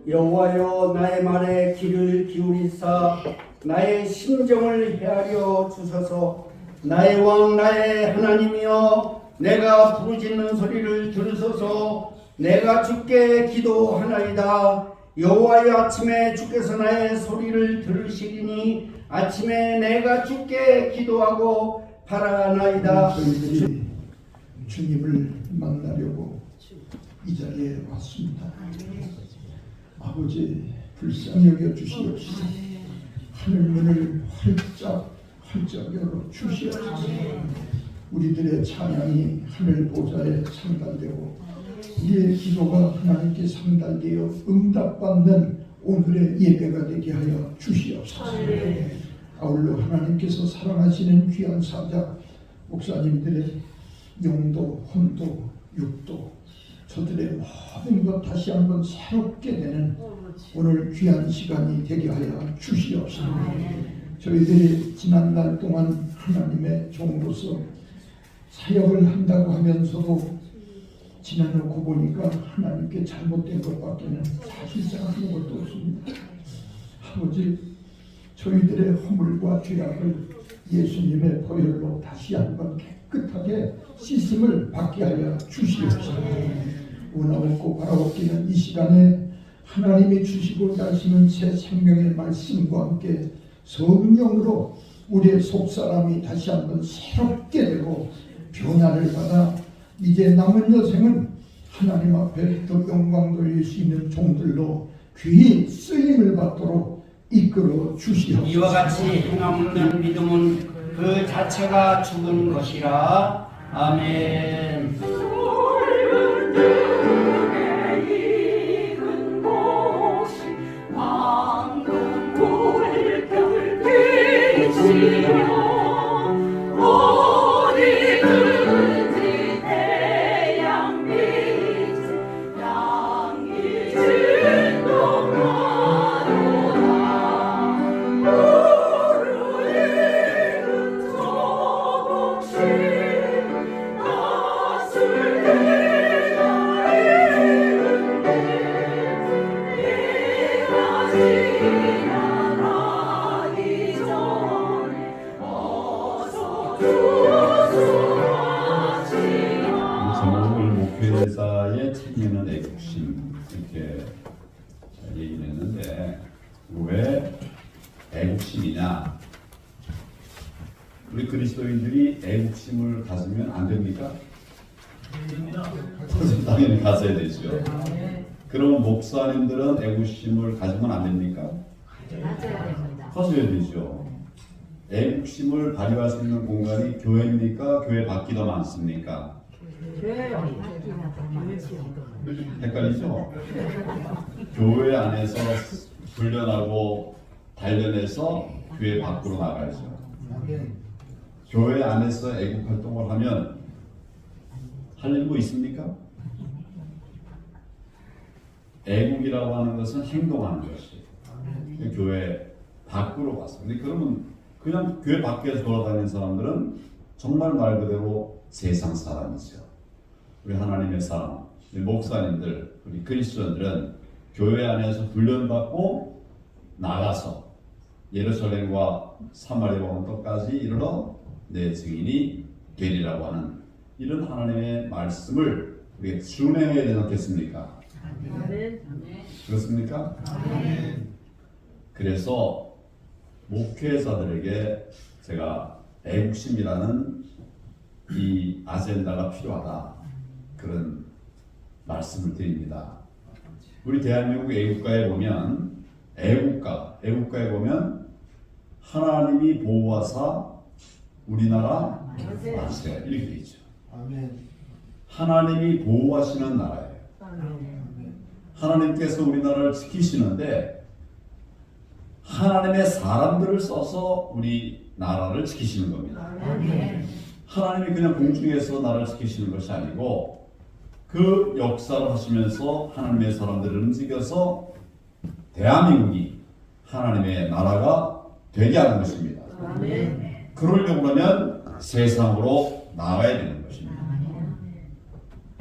여호와여, 나의 말에 귀를 기울이사 나의 심정을 헤아려 주소서. 나의 왕 나의 하나님이여, 내가 부르짖는 소리를 들으소서. 내가 주께 기도하나이다. 여호와여, 아침에 주께서 나의 소리를 들으시리니 아침에 내가 주께 기도하고 바라나이다. 저희들이 주님을 만나려고 이 자리에 왔습니다. 아버지, 불쌍히 여겨 주시옵소서. 하늘문을 활짝 열어 주시옵소서. 우리들의 찬양이 하늘 보좌에 상달되고 우리의 기도가 하나님께 상달되어 응답받는 오늘의 예배가 되게 하여 주시옵소서. 아울러 하나님께서 사랑하시는 귀한 사자 목사님들의 영도, 혼도, 육도, 저들의 모든 것 다시 한번 새롭게 되는 오늘 귀한 시간이 되게 하여 주시옵소서. 저희들이 지난 날 동안 하나님의 종으로서 사역을 한다고 하면서도 지나놓고 보니까 하나님께 잘못된 것밖에는 사실상 아무것도 없습니다. 아버지, 저희들의 허물과 죄악을 예수님의 보혈로 다시 한번 깨끗하게 씻음을 받게 하여 주시옵소서. 원하옵고 바라옵기는 이 시간에 하나님이 주시고 하시는 새 생명의 말씀과 함께 성령으로 우리의 속사람이 다시 한번 새롭게 되고 변화를 받아 이제 남은 여생은 하나님 앞에 더 영광 돌릴 수 있는 종들로 귀히 쓰임을 받도록 이끌어 주시옵소서. 이와 같이 행함없는 믿음은 그 자체가 죽은 것이라. 아멘. 목회자의 책임은 애국심, 이렇게 얘기를 했는데 왜 애국심이냐? 우리 그리스도인들이 애국심을 가지면 안 됩니까? 당연히 가져야 되죠. 그럼 목사님들은 애국심을 가지면 안 됩니까? 가져야 되죠. 애국심을 발휘할 수 있는 공간이 교회입니까? 교회 밖이 더 많습니까? 헷갈리죠? 교회 안에서 훈련하고 단련해서 교회 밖으로 나가야죠. 교회 안에서 애국 활동을 하면 할 일도 있습니까? 애국이라고 하는 것은 행동하는 것이 교회 밖으로 가서. 근데 그러면 그냥 교회 밖에서 돌아다니는 사람들은 정말 말 그대로 세상 사람이죠. 우리 하나님의 사람, 우리 목사님들, 우리 그리스도인들은 교회 안에서 훈련받고 나가서 예루살렘과 사마리아 왕도까지 이르러 내 증인이 되리라고 하는 이런 하나님의 말씀을 우리가 순행해야 되지 않겠습니까? 아멘. 그렇습니까? 아멘. 그래서 목회자들에게 제가 애국심이라는 이 아젠다가 필요하다, 그런 말씀을 드립니다. 우리 대한민국 애국가에 보면 애국가에 보면 하나님이 보호하사 우리나라 만세 이렇게 돼 있죠. 하나님이 보호하시는 나라예요. 하나님께서 우리나라를 지키시는데 하나님의 사람들을 써서 우리 나라를 지키시는 겁니다. 하나님이 그냥 공중에서 나라를 지키시는 것이 아니고 그 역사를 하시면서 하나님의 사람들을 움직여서 대한민국이 하나님의 나라가 되게 하는 것입니다. 그러려고 하면 세상으로 나가야 되는 것입니다.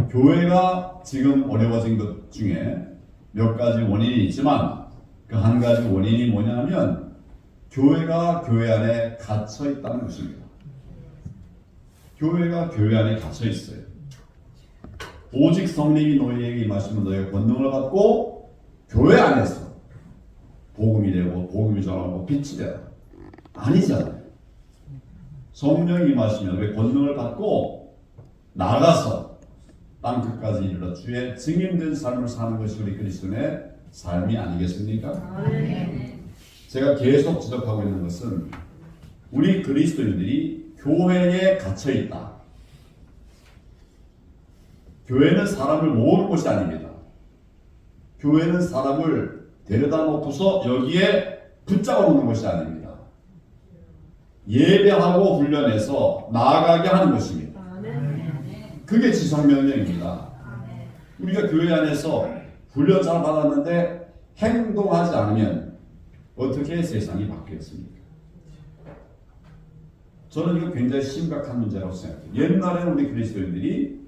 교회가 지금 어려워진 것 중에 몇 가지 원인이 있지만 그 한 가지 원인이 뭐냐면 교회가 교회 안에 갇혀 있다는 것입니다. 교회가 교회 안에 갇혀 있어요. 오직 성령이 너희에게 임하시면 너희가 권능을 받고 교회 안에서 복음이 되고 복음이 전하고 빛이 되라. 아니잖아요. 성령이 임하시면 왜 권능을 받고 나가서 땅 끝까지 이르러 주의 증인된 삶을 사는 것이 우리 그리스도인의 삶이 아니겠습니까? 제가 계속 지적하고 있는 것은 우리 그리스도인들이 교회에 갇혀 있다. 교회는 사람을 모으는 곳이 아닙니다. 교회는 사람을 데려다 놓고서 여기에 붙잡아 놓는 것이 아닙니다. 예배하고 훈련해서 나아가게 하는 것입니다. 그게 지성명령입니다. 우리가 교회 안에서 훈련 잘 받았는데 행동하지 않으면 어떻게 세상이 바뀌겠습니까? 저는 이거 굉장히 심각한 문제라고 생각해요. 옛날에는 우리 그리스도인들이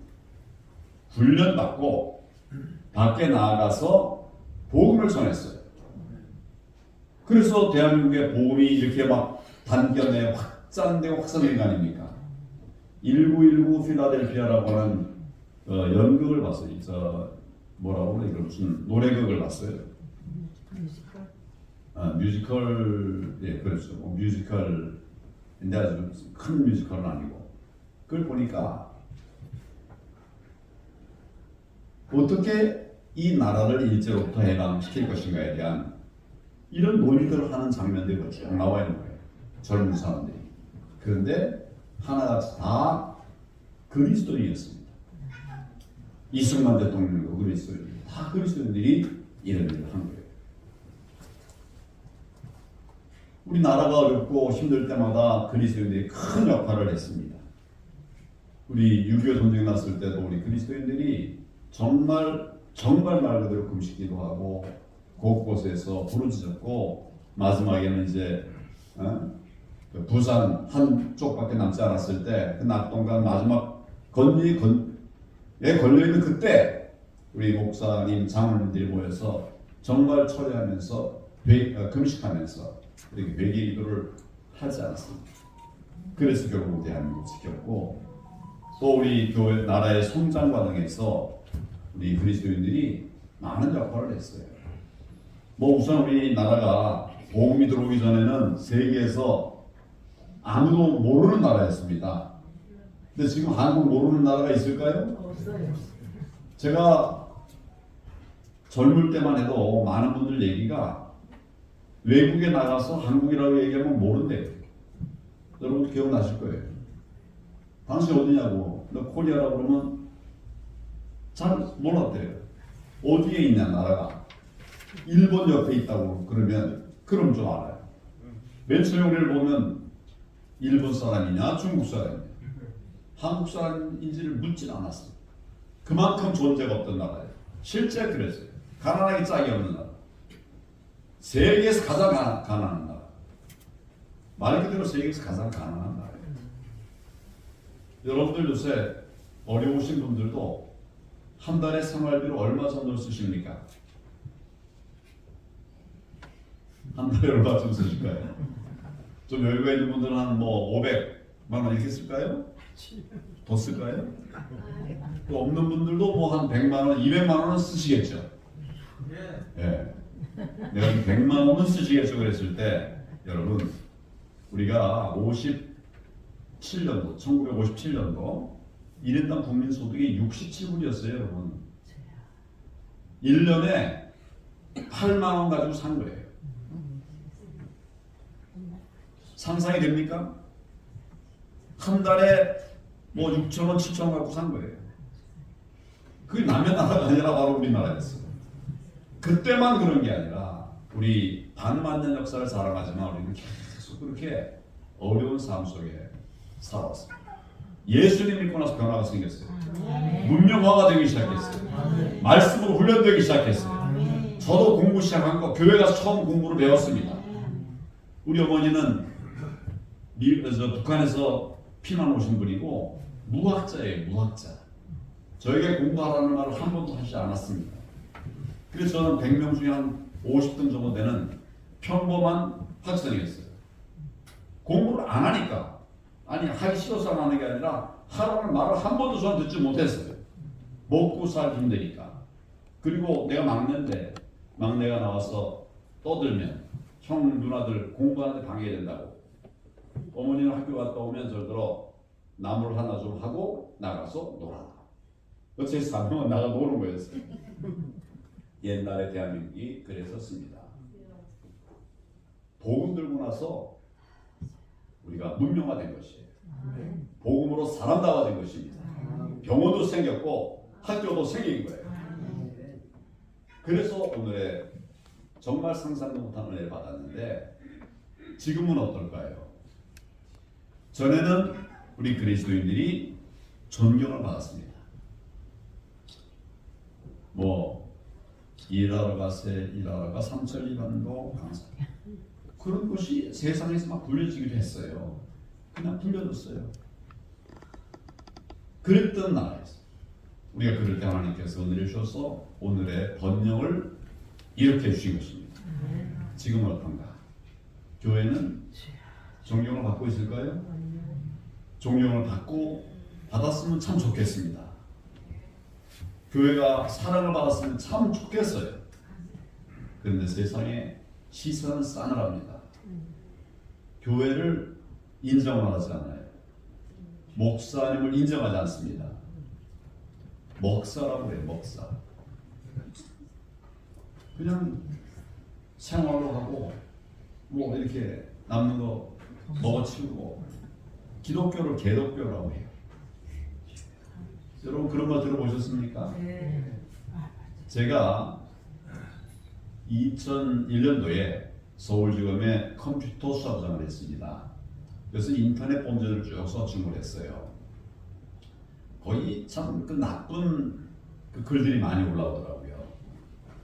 훈련받고 밖에 나아가서 복음을 전했어요. 그래서 대한민국의 복음이 이렇게 막 단견에 확장되고 확산된 거 아닙니까? 1919 필라델피아라고 하는 연극을 봤어요. 뭐라고 그래? 무슨 노래극을 봤어요. 뮤지컬, 예, 그렇죠. 뮤지컬인데 아주 큰 뮤지컬은 아니고. 그걸 보니까 어떻게 이 나라를 일제로부터 해방시킬 것인가에 대한 이런 논의들을 하는 장면들이 쭉 나와 있는 거예요. 젊은 사람들이. 그런데 하나같이 다 그리스도인이었습니다. 이승만 대통령도 그리스도인, 다 그리스도인들이 이런 일을 한 거예요. 우리나라가 어렵고 힘들 때마다 그리스도인들이 큰 역할을 했습니다. 우리 6.25 전쟁 났을 때도 우리 그리스도인들이 정말 말 그대로 금식기도 하고 곳곳에서 부르짖었고 마지막에는 이제 부산 한쪽밖에 남지 않았을 때 그 낙동강 마지막 건리에 걸려있는 그때 우리 목사님 장로님들이 모여서 정말 처리하면서 금식하면서 이렇게 회개 기도를 하지 않았습니다. 그래서 결국 대한민국 지켰고 또 우리 교회 나라의 성장 과정에서 우리 그리스도인들이 많은 역할을 했어요. 뭐 우선 우리 나라가 복음이 들어오기 전에는 세계에서 아무도 모르는 나라였습니다. 근데 지금 한국 모르는 나라가 있을까요? 없어요. 제가 젊을 때만 해도 많은 분들 얘기가 외국에 나가서 한국이라고 얘기하면 모른대요. 여러분 기억나실 거예요. 당신 어디냐고, 너 코리아라고 그러면 잘 몰랐대요. 어디에 있냐 나라가. 일본 옆에 있다고 그러면 그럼 좀 알아요. 맨 처음에 우리를 보면 일본 사람이냐 중국 사람이냐 한국 사람인지를 묻진 않았어요. 그만큼 존재가 없던 나라예요. 실제 그랬어요. 가난하기 짝이 없는 나라. 세계에서 가장 가난한 나라. 말 그대로 세계에서 가장 가난한 나라예요. 여러분들 요새 어려우신 분들도 한 달에 생활비를 얼마 정도 쓰십니까? 한 달에 얼마 좀 쓰실까요? 좀 여유가 있는 분들은 한 뭐 500만 원 이렇게 쓸까요? 더 쓸까요? 또 없는 분들도 뭐 한 100만 원, 200만 원은 쓰시겠죠? 예. 내가 100만 원은 쓰시겠죠 그랬을 때 여러분 우리가 1957년도 1인당 국민소득이 67불이었어요 여러분. 1년에 8만 원 가지고 산 거예요. 상상이 됩니까? 한 달에 뭐 6천 원, 7천 원 갖고 산 거예요. 그게 남의 나라가 아니라 바로 우리나라였어요. 그때만 그런 게 아니라 우리 반만년 역사를 자랑하지만 우리는 계속 그렇게 어려운 삶 속에 살아왔습니다. 예수님 믿고 나서 변화가 생겼어요. 문명화가 되기 시작했어요. 말씀으로 훈련되기 시작했어요. 저도 공부 시작한 거 교회 가서 처음 공부를 배웠습니다. 우리 어머니는 북한에서 피난 오신 분이고 무학자예요. 무학자. 저에게 공부하라는 말을 한 번도 하지 않았습니다. 그래서 저는 100명 중에 한 50등 정도 되는 평범한 학생이었어요. 공부를 안 하니까, 아니 하기 싫어서 안 하는 게 아니라 하라는 말을 한 번도 저는 듣지 못했어요. 먹고 살기 힘드니까. 그리고 내가 막내인데 막내가 나와서 떠들면 형 누나들 공부하는데 방해된다고. 어머니는 학교 갔다 오면 저더러 나물 하나 좀 하고 나가서 놀아라. 제 사명은 나가 노는 거였어요. 옛날에 대한민국이 그랬었습니다. 복음 들고 나서 우리가 문명화된 것이에요. 복음으로 사람다워진 것입니다. 병원도 생겼고 학교도 생긴 거예요. 그래서 오늘의 정말 상상도 못한 은혜를 받았는데 지금은 어떨까요? 전에는 우리 그리스도인들이 존경을 받았습니다. 뭐 일하러 가세, 일하러 가 삼천리반도 강사 그런 것이 세상에서 막 불려지기도 했어요. 그냥 불려졌어요. 그랬던 나라에서 우리가 그럴 때 하나님께서 은혜를 주셔서 오늘의 번영을 이렇게 주신 것입니다. 지금은 어떤가? 교회는 존경을 받고 있을까요? 존경을 받았으면 참 좋겠습니다. 교회가 사랑을 받았으면 참 좋겠어요. 그런데 세상에 시선은 싸늘합니다. 교회를 인정하지 않아요. 목사님을 인정하지 않습니다. 먹사라고 해요. 먹사. 그냥 생활로 하고 뭐 이렇게 남는 거 먹어치우고 기독교를 개독교라고 해요. 여러분 그런 말 들어보셨습니까? 제가 2001년도에 서울지검에 컴퓨터 수사부장을 했습니다. 그래서 인터넷 범죄를 쭉 서칭을 했어요. 거의 참 그 나쁜 그 글들이 많이 올라오더라고요.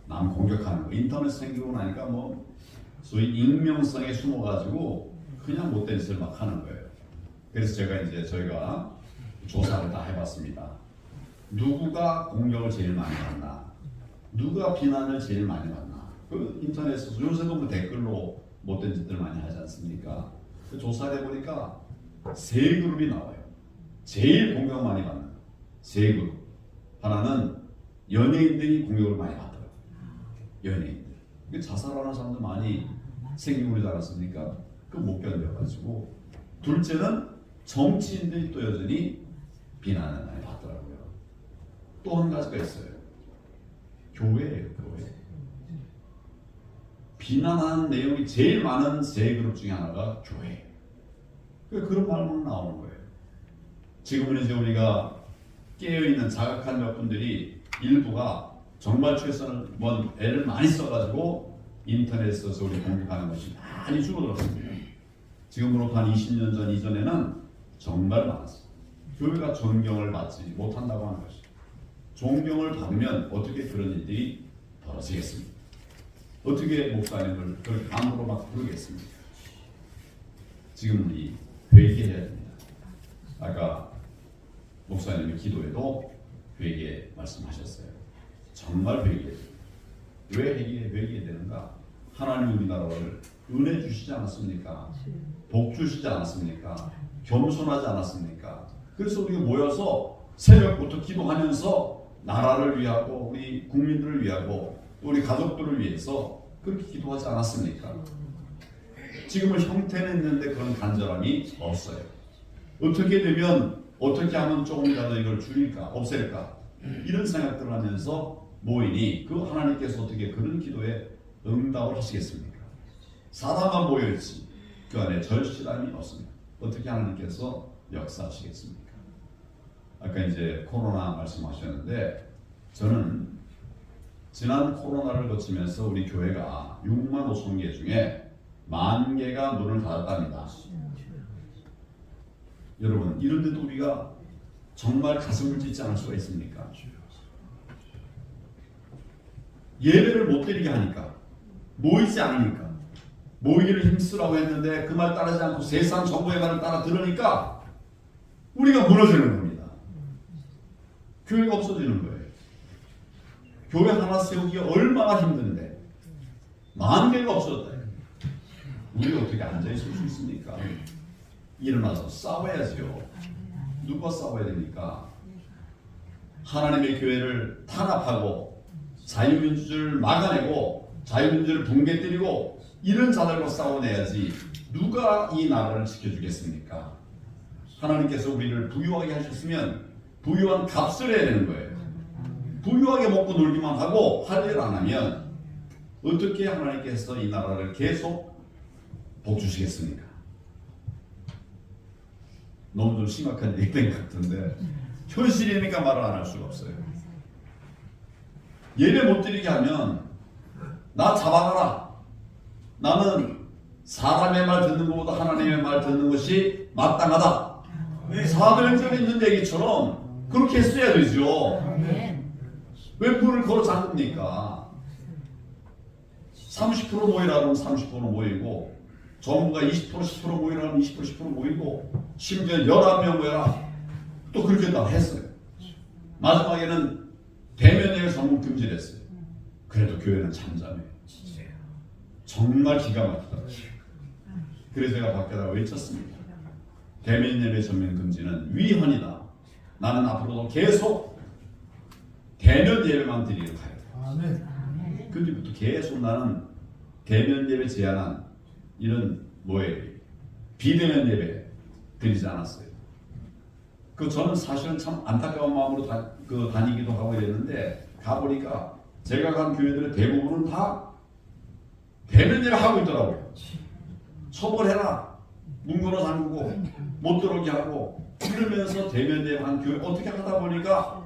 남 공격하는 거. 인터넷 생기고 나니까 뭐 소위 익명성에 숨어가지고 그냥 못된 짓을 막 하는 거예요. 그래서 저희가 조사를 다 해봤습니다. 누구가 공격을 제일 많이 받나? 누가 비난을 제일 많이 받나? 그 인터넷에서 요새도 뭐 댓글로 못된 짓들 많이 하지 않습니까? 그 조사를 해보니까 세 그룹이 나와요. 제일 공격 많이 받는 세 그룹. 하나는 연예인들이 공격을 많이 받더라고요. 연예인들. 자살하는 사람들 많이 생기고 그러지 않았습니까? 그 못 견뎌가지고. 둘째는 정치인들이 또 여전히 비난을 많이 받더라고요. 또 한 가지가 있어요. 교회예요, 교회. 비난하는 내용이 제일 많은 세 그룹 중에 하나가 교회예요. 그런 말만 나오는 거예요. 지금은 이제 우리가 깨어있는 자각한 몇 분들이 일부가 정말 최선을 애를 많이 써가지고 인터넷에서 우리 공격하는 것이 많이 줄어들었습니다. 지금으로부터 한 20년 전 이전에는 정말 많았어요. 교회가 존경을 받지 못한다고 하는 것이죠. 존경을 받으면 어떻게 그런 일들이 벌어지겠습니까? 어떻게 목사님을 그렇게 함부로 막 부르겠습니까? 지금 우리 회개해야 됩니다. 아까 목사님의 기도에도 회개 말씀하셨어요. 정말 회개해야 됩니다. 왜 회개해야 되는가? 하나님 우리나라를 은혜 주시지 않았습니까? 복 주시지 않았습니까? 겸손하지 않았습니까? 그래서 우리가 모여서 새벽부터 기도하면서 나라를 위하고 우리 국민들을 위하고 우리 가족들을 위해서 그렇게 기도하지 않았습니까? 지금은 형태는 있는데 그런 간절함이 없어요. 어떻게 하면 조금이라도 이걸 줄일까, 없앨까 이런 생각들을 하면서 모이니 그 하나님께서 어떻게 그런 기도에 응답을 하시겠습니까? 사람만 모여있지 그 안에 절실함이 없습니다. 어떻게 하나님께서 역사하시겠습니까? 아까 이제 코로나 말씀하셨는데 저는 지난 코로나를 거치면서 우리 교회가 6만 5천 개 중에 10,000개가 문을 닫았답니다. 여러분 이런데도 우리가 정말 가슴을 찢지 않을 수가 있습니까? 예배를 못 드리게 하니까 모이지 않으니까 모이기를 힘쓰라고 했는데 그 말 따르지 않고 세상 정부의 말을 따라 들으니까 우리가 무너지는 겁니다. 교회가 없어지는 거예요. 교회 하나 세우기가 얼마나 힘든데 10,000개가 없어졌다. 우리가 어떻게 앉아있을 수 있습니까? 일어나서 싸워야지요. 누가 싸워야 됩니까? 하나님의 교회를 탄압하고 자유민주주의를 막아내고 자유민주주의를 붕괴뜨리고 이런 자들과 싸워내야지 누가 이 나라를 지켜주겠습니까? 하나님께서 우리를 부유하게 하셨으면 부유한 값을 해야 되는 거예요. 부유하게 먹고 놀기만 하고 할 일 안 하면 어떻게 하나님께서 이 나라를 계속 복주시겠습니까? 너무 좀 심각한 얘기인 것 같은데 현실이니까 말을 안 할 수가 없어요. 예배 못 드리게 하면 나 잡아가라. 나는 사람의 말 듣는 것보다 하나님의 말 듣는 것이 마땅하다. 사도행전에 있는 얘기처럼 그렇게 했어야 되죠. 왜 문을 걸어 잠깁니까? 30% 모이라면 30% 모이고 정부가 20% 10% 모이라면 20% 10% 모이고 심지어 11명 모여라 또 그렇게 다 했어요. 마지막에는 대면 예배 전문 금지를 했어요. 그래도 교회는 잠잠해요. 정말 기가 막히더라고요. 그래서 제가 밖에다가 외쳤습니다. 대면 예배 전면 금지는 위헌이다. 나는 앞으로도 계속 대면 예배만 드리러 가야 돼. 그 뒤부터 계속 나는 대면 예배 제한한 이런 비대면 예배 드리지 않았어요. 저는 사실은 참 안타까운 마음으로 다니기도 하고 이랬는데 가보니까 제가 간 교회들의 대부분은 다 대면 예배 하고 있더라고요. 처벌해라. 문 걸어 잠그고 못 들어오게 하고 이러면서 대면 예배 한 교회 어떻게 하다 보니까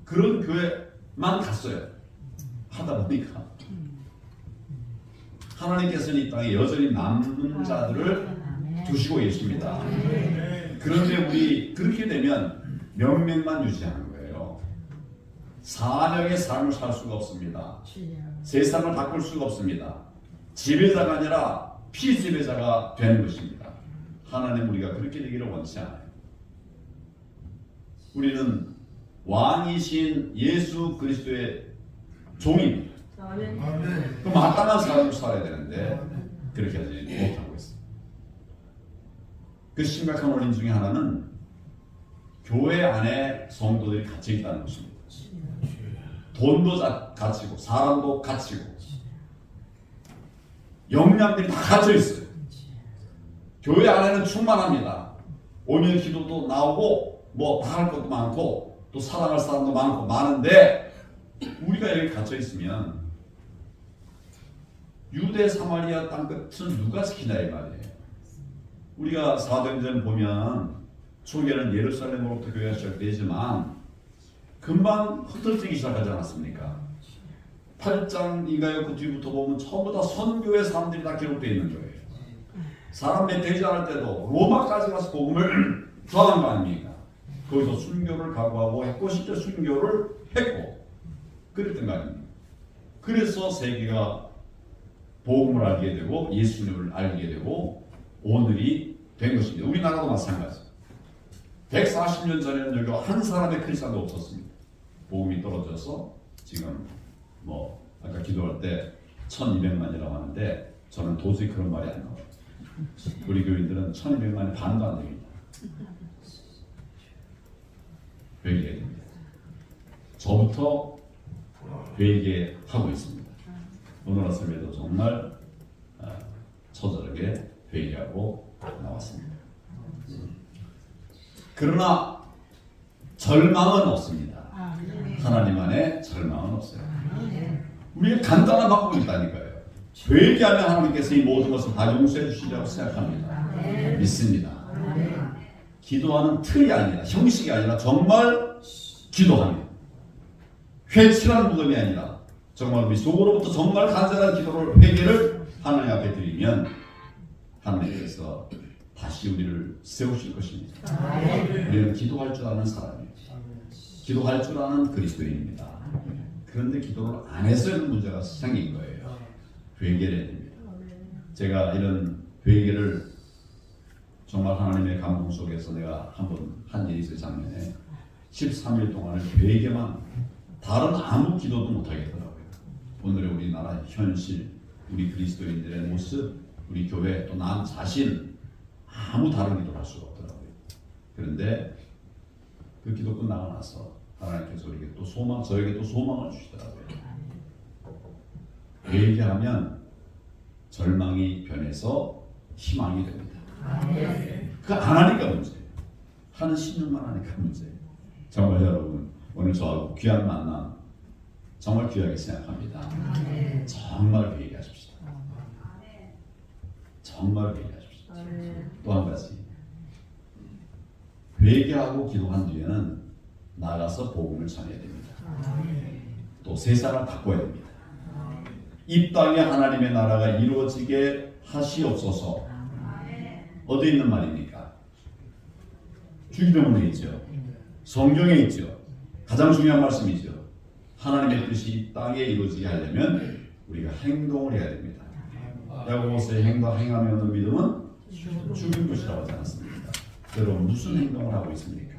그런 교회만 갔어요. 하다 보니까 하나님께서는 이 땅에 여전히 남는 자들을 두시고 계십니다. 그런데 우리 그렇게 되면 명맥만 유지하는 거예요. 사명의 삶을 살 수가 없습니다. 세상을 바꿀 수가 없습니다. 지배자가 아니라 피지배자가 되는 것입니다. 하나님 우리가 그렇게 되기를 원치 않아요. 우리는 왕이신 예수 그리스도의 종입니다. 그럼 마땅한 삶을 살아야 되는데 그렇게 하지 못하고 있습니다. 그 심각한 원인 중에 하나는 교회 안에 성도들이 갇혀 있다는 것입니다. 돈도 갇히고 사람도 갇히고 역량들이 다 갇혀 있어요. 교회 안에는 충만합니다. 오면 기도도 나오고 뭐 다 할 것도 많고 또 사랑할 사람도 많고 많은데 우리가 여기 갇혀 있으면 유대 사마리아 땅끝은 누가 지키냐 이 말이에요. 우리가 사도행전 보면 초기에는 예루살렘으로부터 교회가 시작되지만 금방 흩어지기 시작하지 않았습니까? 8장인가요? 그 뒤부터 보면 전부 다 선교의 사람들이 다 기록되어 있는 거예요. 사람 몇 되지 않을 때도 로마까지 가서 복음을 전한 거 아닙니까? 거기서 순교를 각오하고 했고 실제 순교를 했고 그랬던 거 아닙니까? 그래서 세계가 복음을 알게 되고 예수님을 알게 되고 오늘이 된 것입니다. 우리나라도 마찬가지. 140년 전에는 여기 한 사람의 크리스찬도 없었습니다. 복음이 떨어져서 지금 아까 기도할 때 1200만이라고 하는데 저는 도저히 그런 말이 안 나와요. 우리 교인들은 1200만이 반도 안 됩니다. 회개해야 됩니다. 저부터 회개하고 있습니다. 오늘 아침에도 정말 처절하게 회개하고 나왔습니다. 그러나 절망은 없습니다. 하나님 안에 절망은 없어요. 우리가 간단한 방법이 있다니까요. 회개하면 하나님께서 이 모든 것을 다 용서해 주시리라고 생각합니다. 믿습니다. 기도하는 틀이 아니라 형식이 아니라 정말 기도합니다. 회칠한 무덤이 아니라 정말 우리 속으로부터 정말 간절한 기도를 회개를 하나님 앞에 드리면 하나님께서 다시 우리를 세우실 것입니다. 우리는 기도할 줄 아는 사람이에요. 기도할 줄 아는 그리스도인입니다. 그런데 기도를 안 해서 이런 문제가 생긴 거예요. 회개를 해야 됩니다. 제가 이런 회개를 정말 하나님의 감동 속에서 내가 한번 한 일이 있어요. 작년에 13일 동안을 회개만, 다른 아무 기도도 못하겠더라고요. 오늘의 우리나라 현실, 우리 그리스도인들의 모습, 우리 교회, 또 난 자신 아무 다른 기도를 할 수가 없더라고요. 그런데 그 기도 끝나고 나서 하나님께서 우리에게 또 저에게 또 소망을 주시더라고요. 회개하면 절망이 변해서 희망이 됩니다. 그거 안 하니까 문제예요. 하는 신용만 하니까 문제예요. 정말 여러분, 오늘 저하고 귀한 만남 정말 귀하게 생각합니다. 정말 회개하십시오. 정말 회개하십시오. 또 한 가지, 회개하고 기도한 뒤에는 나가서 복음을 전해야 됩니다. 또 세상을 바꿔야 됩니다. 이 땅에 하나님의 나라가 이루어지게 하시옵소서. 어디 있는 말입니까? 주기도문에 있죠. 성경에 있죠. 가장 중요한 말씀이죠. 하나님의 뜻이 이 땅에 이루어지게 하려면 우리가 행동을 해야 됩니다. 야고보서의 행하며 얻는 믿음은 죽은 것이라고 하지 않았습니까? 여러분 무슨 행동을 하고 있습니까?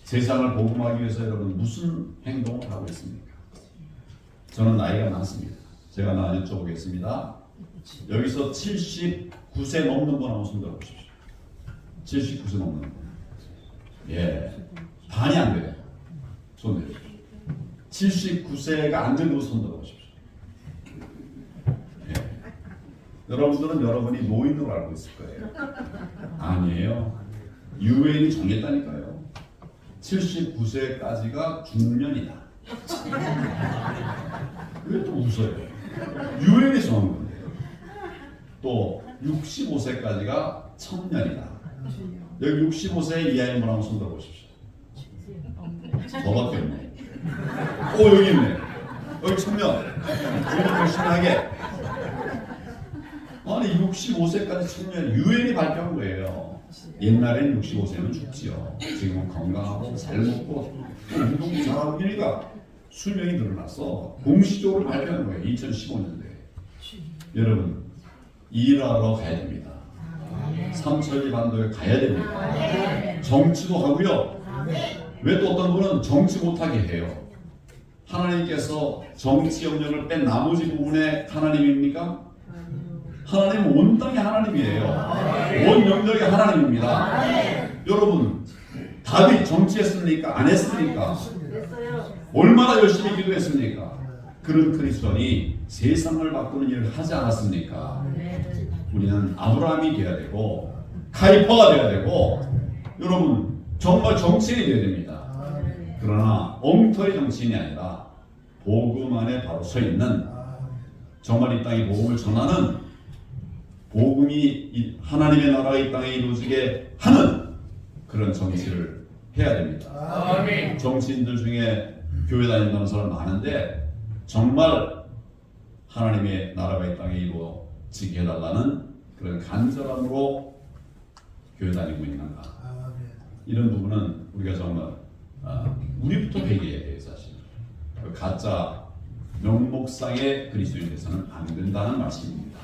세상을 복음하기 위해서 여러분 무슨 행동을 하고 있습니까? 저는 나이가 많습니다. 제가 하나 여쭤보겠습니다. 여기서 79세 넘는 분 한번 손 들어보십시오. 79세 넘는 분. 예, 반이 안 돼요. 손 들어보십시오. 79세가 안 되는 분 손 들어보십시오. 예. 여러분들은 여러분이 노인으로 알고 있을 거예요. 아니에요. 유엔이 정했다니까요. 79세까지가 중년이다. 왜 또 웃어요? 유엔이 정한 건데요. 또 65세까지가 청년이다. 여기 65세 이하의 분 한번 손 들어보십시오. 저밖에 없네. 여기 있네. 여기 청년. 공부 열심히 하게. 아니 65세까지 청년 유엔이 발표한 거예요. 옛날엔 65세는 죽지요. 지금은 건강하고 잘 먹고 또 운동도 잘하고 이러니까 수명이 늘어났어. 공식적으로 발표한 거예요. 2015년도에. 여러분 일하러 가야 됩니다. 삼천리 반도에 가야 됩니다. 정치도 하고요. 왜 또 어떤 분은 정치 못하게 해요? 하나님께서 정치 영역을 뺀 나머지 부분에 하나님입니까? 하나님은 온 땅의 하나님이에요. 온 영역의 하나님입니다. 여러분 다윗 정치했습니까? 안 했습니까? 얼마나 열심히 기도했습니까? 그런 그리스도인이 세상을 바꾸는 일을 하지 않았습니까? 우리는 아브라함이 되어야 되고 카이퍼가 되어야 되고 여러분 정말 정치인이 되어야 됩니다. 그러나 엉터리 정치인이 아니라 복음 안에 바로 서 있는, 정말 이 땅에 복음을 전하는, 복음이 하나님의 나라가 이 땅에 이루어지게 하는 그런 정치를 해야 됩니다. 정치인들 중에 교회 다닌다는 사람 많은데 정말 하나님의 나라가 이 땅에 이루어지게 해달라는 그런 간절함으로 교회 다니고 있는가, 이런 부분은 우리가 정말 우리부터 회개해야 돼요. 사실 가짜 명목상의 그리스도인 돼서는 안 된다는 말씀입니다.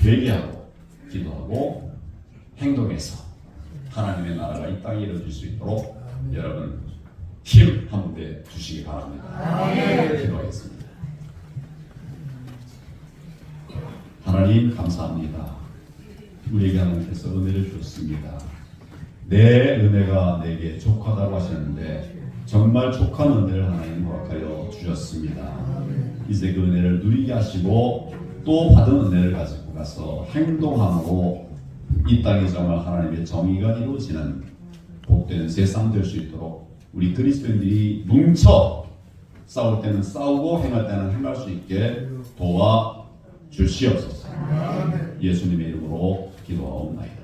회개하고 기도하고 행동해서 하나님의 나라가 이 땅에 이루어질 수 있도록 여러분 힘 한 대 주시기 바랍니다. 기도하겠습니다. 하나님 감사합니다. 우리에게 하나님께서 은혜를 주셨습니다. 내 은혜가 내게 족하다고 하셨는데 정말 족한 은혜를 하나님 허락하여 주셨습니다. 이제 그 은혜를 누리게 하시고 또 받은 은혜를 가지고 가서 행동함으로 이 땅에 정말 하나님의 정의가 이루어지는 복된 세상 될 수 있도록 우리 그리스도인들이 뭉쳐 싸울 때는 싸우고 행할 때는 행할 수 있게 도와 주시옵소서. 예수님의 이름으로 기도하옵나이다.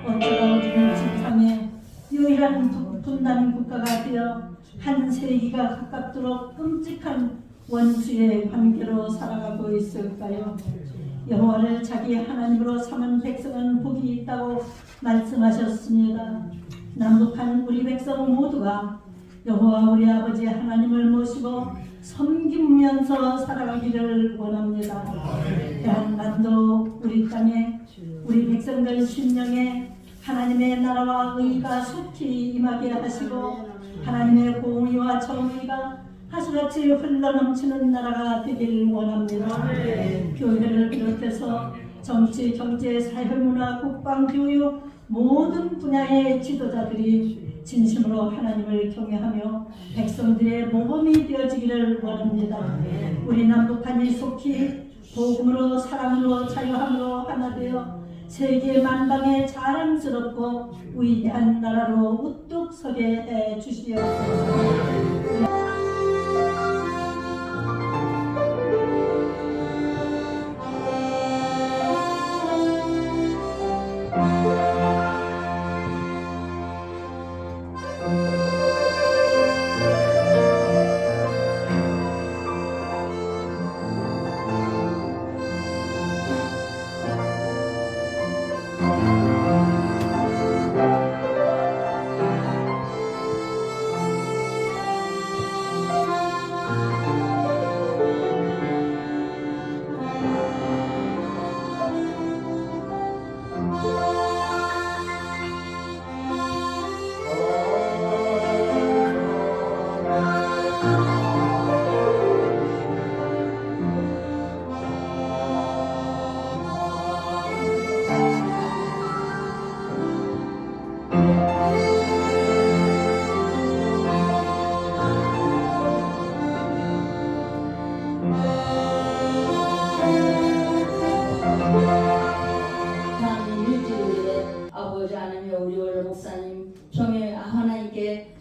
어쩌다 우리는 세상에 유일한 분단 국가가 되어 한 세기가 가깝도록 끔찍한 원수의 관계로 살아가고 있을까요? 여호와를 자기 하나님으로 삼은 백성은 복이 있다고 말씀하셨습니다. 남북한 우리 백성 모두가 여호와 우리 아버지 하나님을 모시고 섬기면서 살아가기를 원합니다. 대한반도 우리 땅에 우리 백성들 심령에 하나님의 나라와 의가 속히 임하게 하시고 하나님의 공의와 정의가 하수같이 흘러넘치는 나라가 되길 원합니다. 교회를 비롯해서 정치, 경제, 사회문화, 국방, 교육 모든 분야의 지도자들이 진심으로 하나님을 경외하며 백성들의 모범이 되어지기를 원합니다. 우리 남북한이 속히 복음으로 사랑으로 자유함으로 하나 되어 세계 만방에 자랑스럽고 위대한 나라로 우뚝 서게 해 주시옵소서.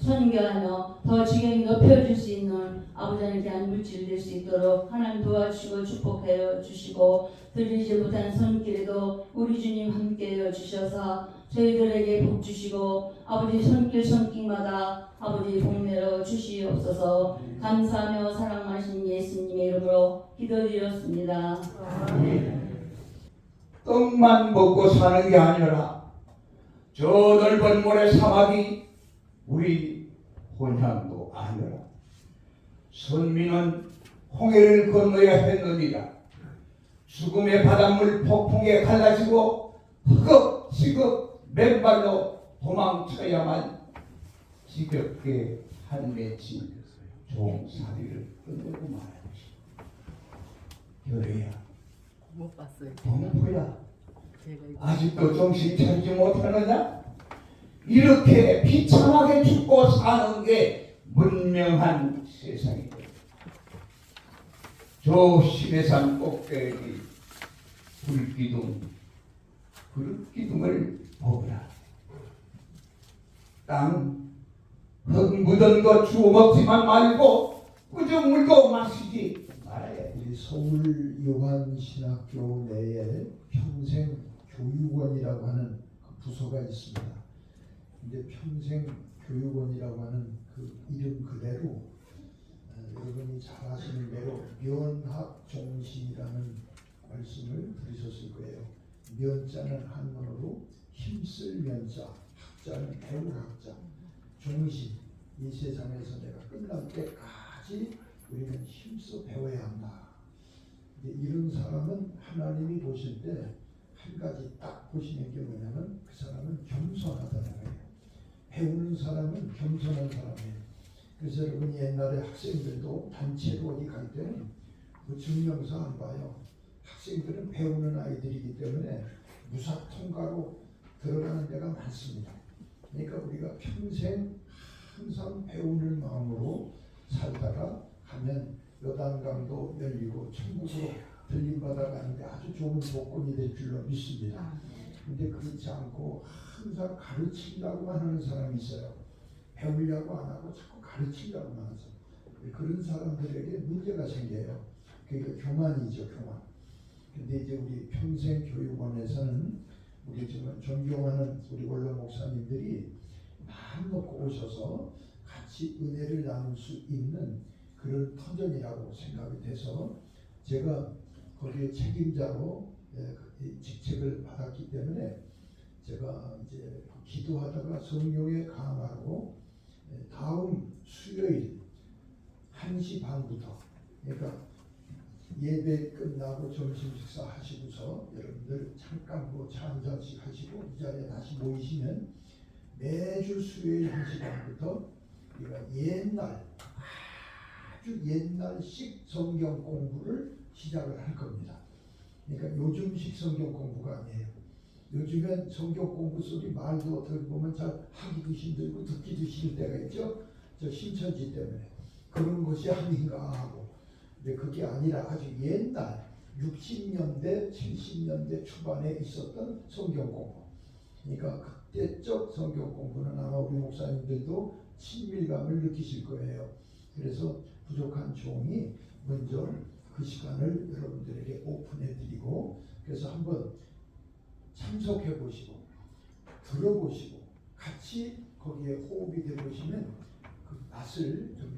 선교하며 더 지경이 높여줄 수 있는 아버지 하나님께 대한 물질을 낼 수 있도록 하나님 도와주시고 축복하여 주시고 들리지 못한 손길에도 우리 주님 함께하여 주셔서 저희들에게 복 주시고 아버지 손길 손길마다 아버지 복 내려 주시옵소서. 감사하며 사랑 많으신 예수님의 이름으로 기도드렸습니다. 떡만 먹고 사는 게 아니라 저 넓은 모래 사막이 우리 본향도 아니라 선민은 홍해를 건너야 했느니라. 죽음의 바닷물 폭풍에 갈라지고 허겁지겁 맨발로 도망쳐야만 지겹게 한맺힌 종살이를 끝내고 말았지. 교회야, 못 봤어요. 동포야, 제가 아직도 정신 차리지 못하느냐? 이렇게 비참하게 죽고 사는 게 문명한 세상이다. 저 시내산 꼭대기 불기둥을 보거라. 땅 흙 묻은 거 주워 먹지만 말고 꾸중 물고 마시지 말아야 돼. 우리 서울 요한신학교 내에 평생 교육원이라고 하는 그 부서가 있습니다. 근데 평생 교육원이라고 하는 그 이름 그대로 여러분이 잘 아시는 대로 면학 종신이라는 말씀을 들으셨을 거예요. 면자는 한문으로 힘쓸 면자, 학자는 배울 학자, 종신, 이 세상에서 내가 끝날 때까지 우리는 힘써 배워야 한다. 근데 이런 사람은 하나님이 보실 때 한 가지 딱 보시는 게 뭐냐면 그 사람은 겸손하다는 거예요. 배우는 사람은 겸손한 사람이에요. 그래서 여러분 옛날에 학생들도 단체로 어디 갈 때는 그 증명서 안 봐요. 학생들은 배우는 아이들이기 때문에 무사 통과로 들어가는 데가 많습니다. 그러니까 우리가 평생 항상 배우는 마음으로 살다가 가면 요단강도 열리고 천국으로 들림받아 가는데 아주 좋은 조건이 될 줄로 믿습니다. 근데 그렇지 않고 항상 가르치려고만 하는 사람이 있어요. 배우려고 안 하고 자꾸 가르치려고만 하죠. 그런 사람들에게 문제가 생겨요. 그게 교만이죠, 교만. 근데 이제 우리 평생교육원에서는 우리 지금 존경하는 우리 원로 목사님들이 마음 놓고 오셔서 같이 은혜를 나눌 수 있는 그런 터전이라고 생각이 돼서 제가 거기에 책임자로 직책을 받았기 때문에 제가 이제 기도하다가 성령에 강하고 다음 수요일 1시 반부터 그러니까 예배 끝나고 점심 식사 하시고서 여러분들 잠깐 뭐 차 한 잔씩 하시고 이 자리에 다시 모이시면 매주 수요일 1시 반부터 우리가 아주 옛날식 성경 공부를 시작을 할 겁니다. 그러니까 요즘식 성경 공부가 아니에요. 요즘엔 성경 공부 소리 말도 어떻게 보면 잘 하기도 힘들고 듣기도 싫을 때가 있죠. 저 신천지 때문에 그런 것이 아닌가 하고. 근데 그게 아니라 아주 옛날 60년대, 70년대 초반에 있었던 성경 공부. 그러니까 그때적 성경 공부는 아마 우리 목사님들도 친밀감을 느끼실 거예요. 그래서 부족한 종이 먼저 그 시간을 여러분들에게 오픈해 드리고 그래서 한번 참석해 보시고 들어보시고 같이 거기에 호흡이 돼 보시면 그 맛을 좀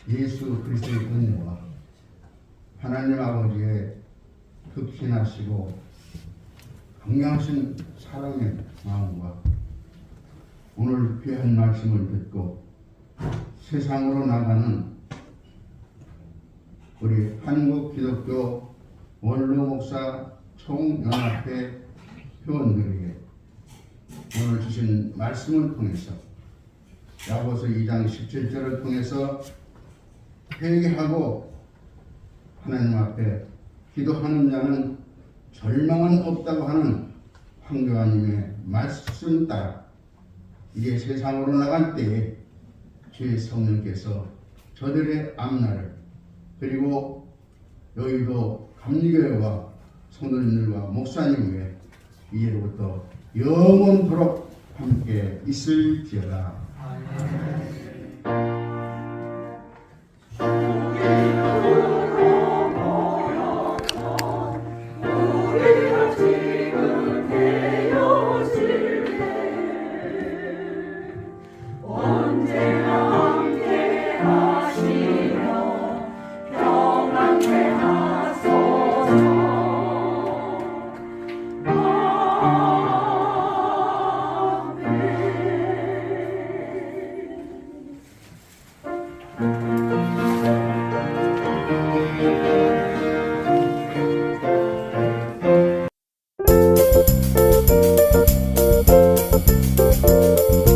예수 그리스도의 은혜와 하나님 아버지의 극진하시고 강력하신 사랑의 마음과 오늘 귀한 말씀을 듣고 세상으로 나가는 우리 한국기독교 원로 목사 총연합회 회원들에게 오늘 주신 말씀을 통해서 야고보서 2장 17절을 통해서 회개하고 하나님 앞에 기도하는 자는 절망은 없다고 하는 황교안님의 말씀 따라 이제 세상으로 나갈 때에 주의 성령께서 저들의 앞날을 그리고 여의도 감리교회와 성도님들과 목사님의 이제로부터 영원토록 함께 있을지어다. 아멘.